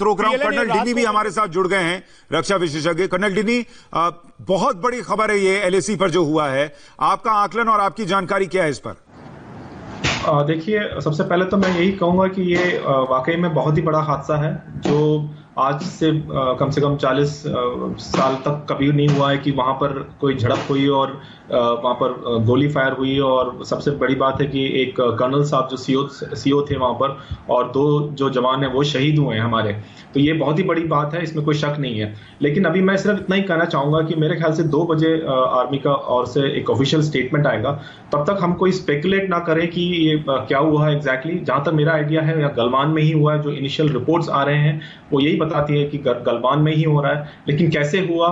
रोक रहा हूं, कर्नल डिनी भी हमारे साथ जुड़ गए हैं, रक्षा विशेषज्ञ। कर्नल डिनी, बहुत बड़ी खबर है ये एलएसी पर जो हुआ है, आपका आकलन और आपकी जानकारी क्या है इस पर? देखिए, सबसे पहले तो मैं यही कहूंगा कि ये वाकई में बहुत ही बड़ा हादसा है, जो आज से कम 40 साल तक कभी नहीं हुआ है कि वहां पर कोई झड़प हुई और वहां पर गोली फायर हुई। और सबसे बड़ी बात है कि एक कर्नल साहब जो सीओ थे वहां पर, और 2 जो जवान हैं वो शहीद हुए हैं हमारे। तो ये बहुत ही बड़ी बात है, इसमें कोई शक नहीं है। लेकिन अभी मैं सिर्फ इतना ही कहना चाहूंगा कि मेरे ख्याल से 2 बजे आर्मी का और से एक ऑफिशियल स्टेटमेंट आएगा, तब तक हम कोई स्पेकुलेट ना करें कि ये क्या हुआ है एग्जैक्टली। जहां तक मेरा आइडिया है, या गलवान में ही हुआ है। जो इनिशियल रिपोर्ट्स आ रहे हैं वो यही बताती है कि गलवान में ही हो रहा है, लेकिन कैसे हुआ,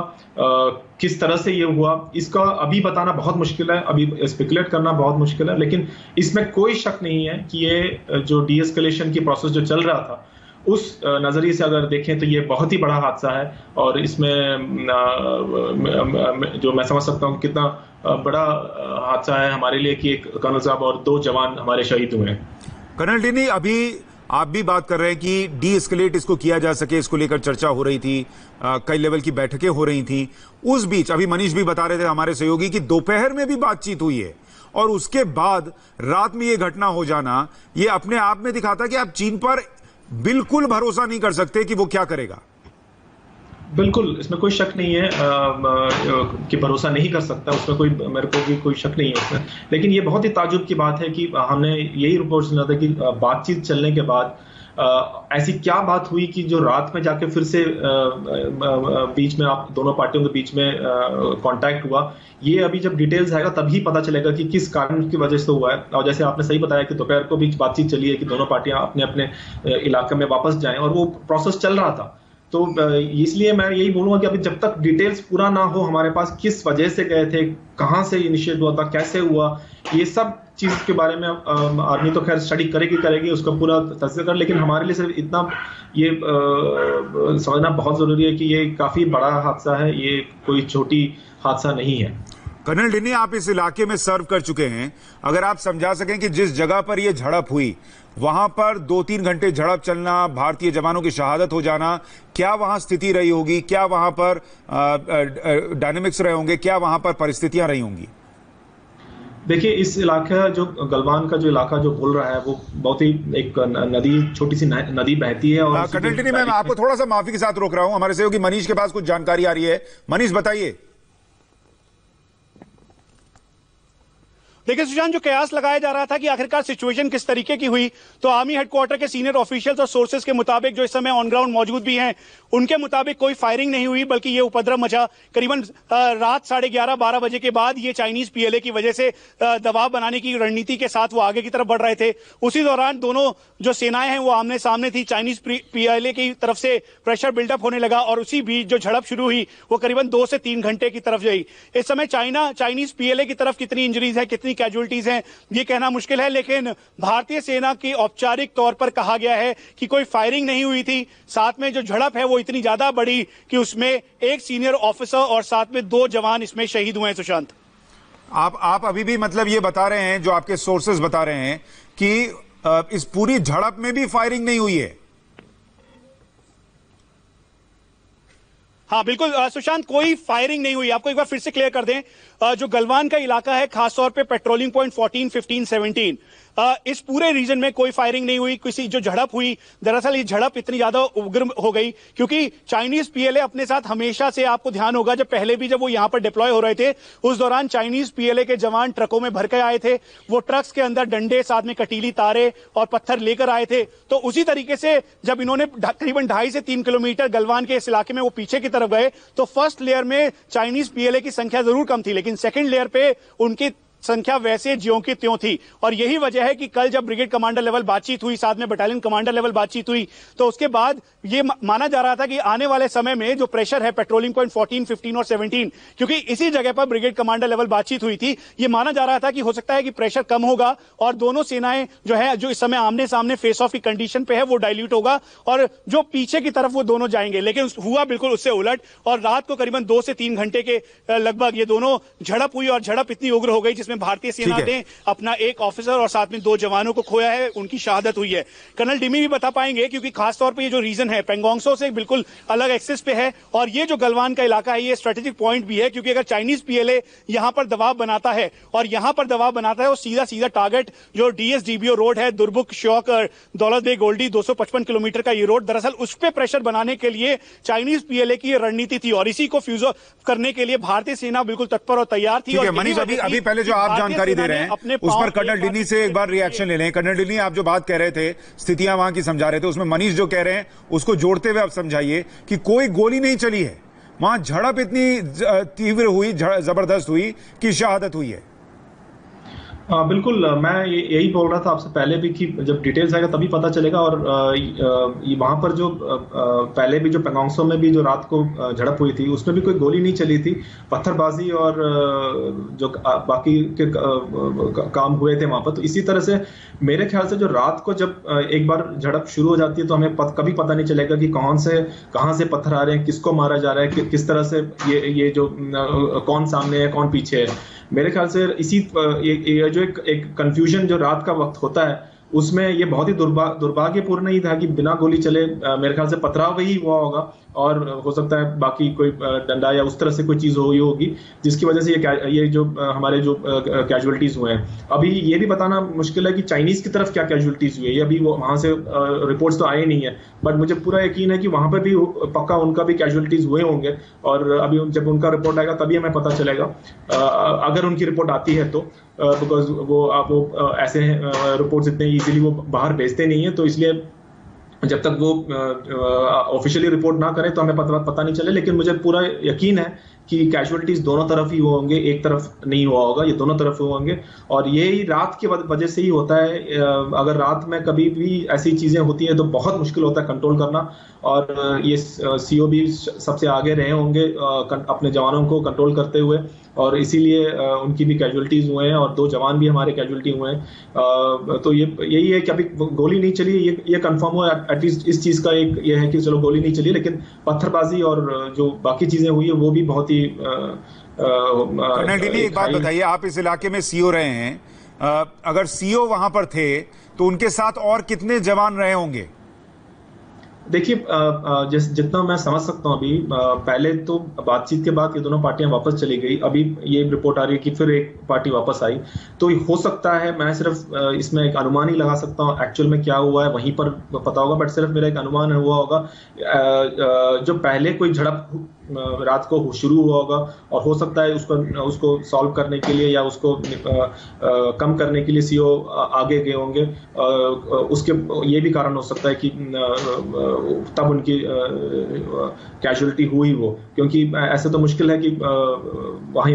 किस तरह से ये हुआ, इसका अभी बताना बहुत मुश्किल है, अभी स्पेकुलेट करना बहुत मुश्किल है। लेकिन इसमें कोई शक नहीं है कि ये जो डीएस्केलेशन की प्रोसेस जो चल रहा था, उस नजरिए से अगर देखें तो ये बहुत ही बड़ा हादसा है। और इसमें जो मैं समझ सकता हूँ कितना बड़ा हादसा है हमारे लिए कि एक कर्नल साहब और 2 जवान हमारे शहीद हुए हैं। कर्नल डिनी, अभी आप भी बात कर रहे हैं कि डी एस्केलेट इसको किया जा सके, इसको लेकर चर्चा हो रही थी, कई लेवल की बैठकें हो रही थी। उस बीच अभी मनीष भी बता रहे थे हमारे सहयोगी कि दोपहर में भी बातचीत हुई है, और उसके बाद रात में ये घटना हो जाना, ये अपने आप में दिखाता कि आप चीन पर बिल्कुल भरोसा नहीं कर सकते कि वो क्या करेगा। बिल्कुल, इसमें कोई शक नहीं है कि भरोसा नहीं कर सकता, उसमें कोई, मेरे को भी कोई शक नहीं है उसमें। लेकिन ये बहुत ही ताज्जुब की बात है कि हमने यही रिपोर्ट सुना था कि बातचीत चलने के बाद ऐसी क्या बात हुई कि जो रात में जाके फिर से बीच में आप दोनों पार्टियों के बीच में कांटेक्ट हुआ। ये अभी जब डिटेल्स आएगा तभी पता चलेगा कि किस कारण की वजह से हुआ है। और जैसे आपने सही बताया कि दोपहर को भी बातचीत चली है कि दोनों पार्टियां अपने अपने इलाके में वापस जाएं, और वो प्रोसेस चल रहा था। तो इसलिए मैं यही बोलूंगा कि अभी जब तक डिटेल्स पूरा ना हो हमारे पास, किस वजह से गए थे, कहां से इनिशिएट हुआ था, कैसे हुआ, ये सब चीज के बारे में आर्मी तो खैर स्टडी करेगी उसका पूरा तस्वीर कर। लेकिन हमारे लिए सिर्फ इतना ये समझना बहुत जरूरी है कि ये काफी बड़ा हादसा है, ये कोई छोटी हादसा नहीं है। कर्नल डिनी, आप इस इलाके में सर्व कर चुके हैं, अगर आप समझा सकें कि जिस जगह पर यह झड़प हुई वहां पर 2-3 घंटे झड़प चलना, भारतीय जवानों की शहादत हो जाना, क्या वहां स्थिति रही होगी, क्या वहां पर डायनेमिक्स रहे होंगे, क्या वहां पर परिस्थितियां रही होंगी? देखिए, इस इलाका जो गलवान का जो इलाका जो बोल रहा है, वो बहुत ही एक नदी, छोटी सी नदी बहती है। और कर्नल डिनी, मैं आपको थोड़ा सा माफी के साथ रोक रहा हूं, हमारे सहयोगी मनीष के पास कुछ जानकारी आ रही है। मनीष, बताइए। देखिए सुशांत, जो कयास लगाया जा रहा था कि आखिरकार सिचुएशन किस तरीके की हुई, तो आर्मी हेडक्वार्टर के सीनियर ऑफिशियल्स और सोर्सेज के मुताबिक, जो इस समय ऑन ग्राउंड मौजूद भी हैं, उनके मुताबिक कोई फायरिंग नहीं हुई, बल्कि ये उपद्रव मचा करीबन रात 11:30-12 बजे के बाद। ये चाइनीज पीएलए की वजह से दबाव बनाने की रणनीति के साथ वो आगे की तरफ बढ़ रहे थे। उसी दौरान दोनों जो सेनाएं हैं वो आमने सामने थी। चाइनीज पीएलए की तरफ से प्रेशर बिल्डअप होने लगा, और उसी बीच जो झड़प शुरू हुई वो करीबन 2 से 3 घंटे की तरफ गई। इस समय चाइनीज पीएलए की तरफ कितनी इंजरीज है, कितनी कैजुअलिटीज हैं, ये कहना मुश्किल है। लेकिन भारतीय सेना की औपचारिक तौर पर कहा गया है कि कोई फायरिंग नहीं हुई थी। साथ में जो झड़प है वो इतनी ज्यादा बड़ी कि उसमें एक सीनियर ऑफिसर और साथ में 2 जवान इसमें शहीद हुए हैं। सुशांत, आप अभी भी मतलब ये बता रहे हैं, जो आपके सोर्सेज बता रहे हैं कि इस पूरी झड़प में भी फायरिंग नहीं हुई है? हाँ बिल्कुल सुशांत, कोई फायरिंग नहीं हुई। आपको एक बार फिर से क्लियर कर दें, जो गलवान का इलाका है, खासतौर पे पेट्रोलिंग पॉइंट 14, 15, 17, इस पूरे रीजन में कोई फायरिंग नहीं हुई। किसी जो झड़प हुई, दरअसल ये झड़प इतनी ज्यादा उग्र हो गई क्योंकि चाइनीज पीएलए अपने साथ हमेशा से, आपको ध्यान होगा, जब पहले भी जब वो यहां पर डिप्लॉय हो रहे थे, उस दौरान चाइनीज पीएलए के जवान ट्रकों में भर के आए थे। वो ट्रक्स के अंदर डंडे, साथ में कटीली तारे और पत्थर लेकर आए थे। तो उसी तरीके से जब इन्होंने करीबन 2.5 से 3 किलोमीटर गलवान के इस इलाके में वो पीछे की तरफ गए, तो फर्स्ट लेयर में चाइनीज पीएलए की संख्या जरूर कम थी, लेकिन सेकंड लेयर पे उनकी संख्या वैसे ज्यों की त्यों थी। और यही वजह है कि कल जब ब्रिगेड कमांडर लेवल बातचीत हुई, साथ में बटालियन कमांडर लेवल बातचीत हुई, तो उसके बाद ये माना जा रहा था कि आने वाले समय में जो प्रेशर है पेट्रोलिंग पॉइंट 14, 15 और 17, क्योंकि इसी जगह पर ब्रिगेड कमांडर लेवल बातचीत हुई थी, ये माना जा रहा था कि हो सकता है कि प्रेशर कम होगा और दोनों सेनाएं जो है, जो इस समय आमने सामने फेस ऑफ की कंडीशन पे है, वो डाइल्यूट होगा और जो पीछे की तरफ वो दोनों जाएंगे। लेकिन हुआ बिल्कुल उससे उलट, और रात को करीबन 2 से 3 घंटे के लगभग ये दोनों झड़प हुई, और झड़प इतनी उग्र हो गई जिसमें में भारतीय सेना ने अपना एक ऑफिसर और साथ में 2 जवानों को खोया है, उनकी शहादत हुई है। कर्नल डिमी भी बता पाएंगे, क्योंकि खासतौर पर ये जो रीजन है पेंगोंग त्सो से बिल्कुल अलग एक्सिस पे है, और ये जो गलवान का इलाका है ये स्ट्रेटेजिक पॉइंट भी है, क्योंकि अगर चाइनीज पीएलए यहां पर दबाव बनाता है और यहां पर दबाव बनाता है, वो सीधा सीधा टारगेट जो डीएसडीबीओ रोड है, दुर्बुक श्योक और दौलत बेग गोल्डी 255 किलोमीटर का ये रोड, दरअसल उस पर प्रेशर बनाने के लिए चाइनीज पीएलए की रणनीति थी, और इसी को फ्यूज करने के लिए भारतीय सेना बिल्कुल तत्पर और तैयार थी। और मनीष, अभी पहले जो आप जानकारी दे रहे हैं उस पर कर्नल डिनी से एक बार रिएक्शन ले लें। कर्नल डिनी, आप जो बात कह रहे थे, स्थितियां वहां की समझा रहे थे, उसमें मनीष जो कह रहे हैं उसको जोड़ते हुए आप समझाइए कि कोई गोली नहीं चली है, वहां झड़प इतनी तीव्र हुई, जबरदस्त हुई कि शहादत हुई है। बिल्कुल, मैं यही बोल रहा था आपसे पहले भी कि जब डिटेल्स आएगा तभी पता चलेगा। और वहां पर जो पहले भी जो पेंगोंग त्सो में भी जो रात को झड़प हुई थी उसमें भी कोई गोली नहीं चली थी, पत्थरबाजी और जो बाकी के काम हुए थे वहां पर। तो इसी तरह से मेरे ख्याल से जो रात को जब एक बार झड़प शुरू हो जाती है तो हमें कभी पता नहीं चलेगा कि कहां से पत्थर आ रहे हैं, किसको मारा जा रहा है, किस तरह से ये जो कौन सामने है कौन पीछे है। मेरे ख्याल से इसी ये जो एक कंफ्यूजन जो रात का वक्त होता है उसमें ये बहुत ही दुर्भाग्यपूर्ण ही था कि बिना गोली चले मेरे ख्याल से पथराव ही हुआ होगा, और हो सकता है बाकी कोई डंडा या उस तरह से कोई चीज हुई होगी जिसकी वजह से ये जो हमारे जो कैजुअलिटीज हुए हैं। अभी ये भी बताना मुश्किल है कि चाइनीज की तरफ क्या कैजुअलिटीज हुई है, अभी वो वहां से रिपोर्ट्स तो आए नहीं है, बट मुझे पूरा यकीन है कि वहां पर भी पक्का उनका भी कैजुअलिटीज हुए होंगे, और अभी जब उनका रिपोर्ट आएगा तभी हमें पता चलेगा, अगर उनकी रिपोर्ट आती है तो, बिकॉज वो ऐसे रिपोर्ट्स इतने इजीली वो बाहर भेजते नहीं है, तो इसलिए जब तक वो ऑफिशियली रिपोर्ट ना करें तो हमें पता नहीं चले। लेकिन मुझे पूरा यकीन है कि कैजुअलिटीज दोनों तरफ ही होंगे, एक तरफ नहीं हुआ होगा, ये दोनों तरफ होंगे। और ये ही रात की वजह से ही होता है। अगर रात में कभी भी ऐसी चीजें होती हैं तो बहुत मुश्किल होता है कंट्रोल करना, और ये सीओ भी सबसे आगे रहे होंगे अपने जवानों को कंट्रोल करते हुए, और इसीलिए उनकी भी कैजुअलिटीज हुए हैं, और 2 जवान भी हमारे कैजुअलिटी हुए हैं। तो यही है कि अभी गोली नहीं चली, ये कंफर्म हुआ एटलीस्ट इस चीज का एक ये है कि चलो गोली नहीं चली, लेकिन पत्थरबाजी और जो बाकी चीजें हुई है वो भी बहुत ही कर्नल डिनी, एक बात बताइए, आप इस इलाके में सीओ रहे हैं, अगर सीओ वहां पर थे तो उनके साथ और कितने जवान रहे होंगे? देखिए, जितना मैं समझ सकता हूं, अभी पहले तो बातचीत के बाद ये दोनों पार्टियां वापस चली गई, अभी ये रिपोर्ट आ रही है कि फिर एक पार्टी वापस आई, तो हो सकता है, मैं सिर्फ इसमें एक अनुमान ही लगा सकता हूं, एक्चुअल में क्या हुआ है वहीं पर पता होगा, बट सिर्फ मेरा एक अनुमान हुआ होगा। जो पहले कोई झड़प रात को शुरू हुआ होगा, और हो सकता है उसको सॉल्व करने के लिए या उसको कम करने के लिए सीओ आगे गए होंगे। उसके ये भी कारण हो सकता है कि तब उनकी कैजुअलिटी हुई वो, क्योंकि ऐसे तो मुश्किल है कि वहीं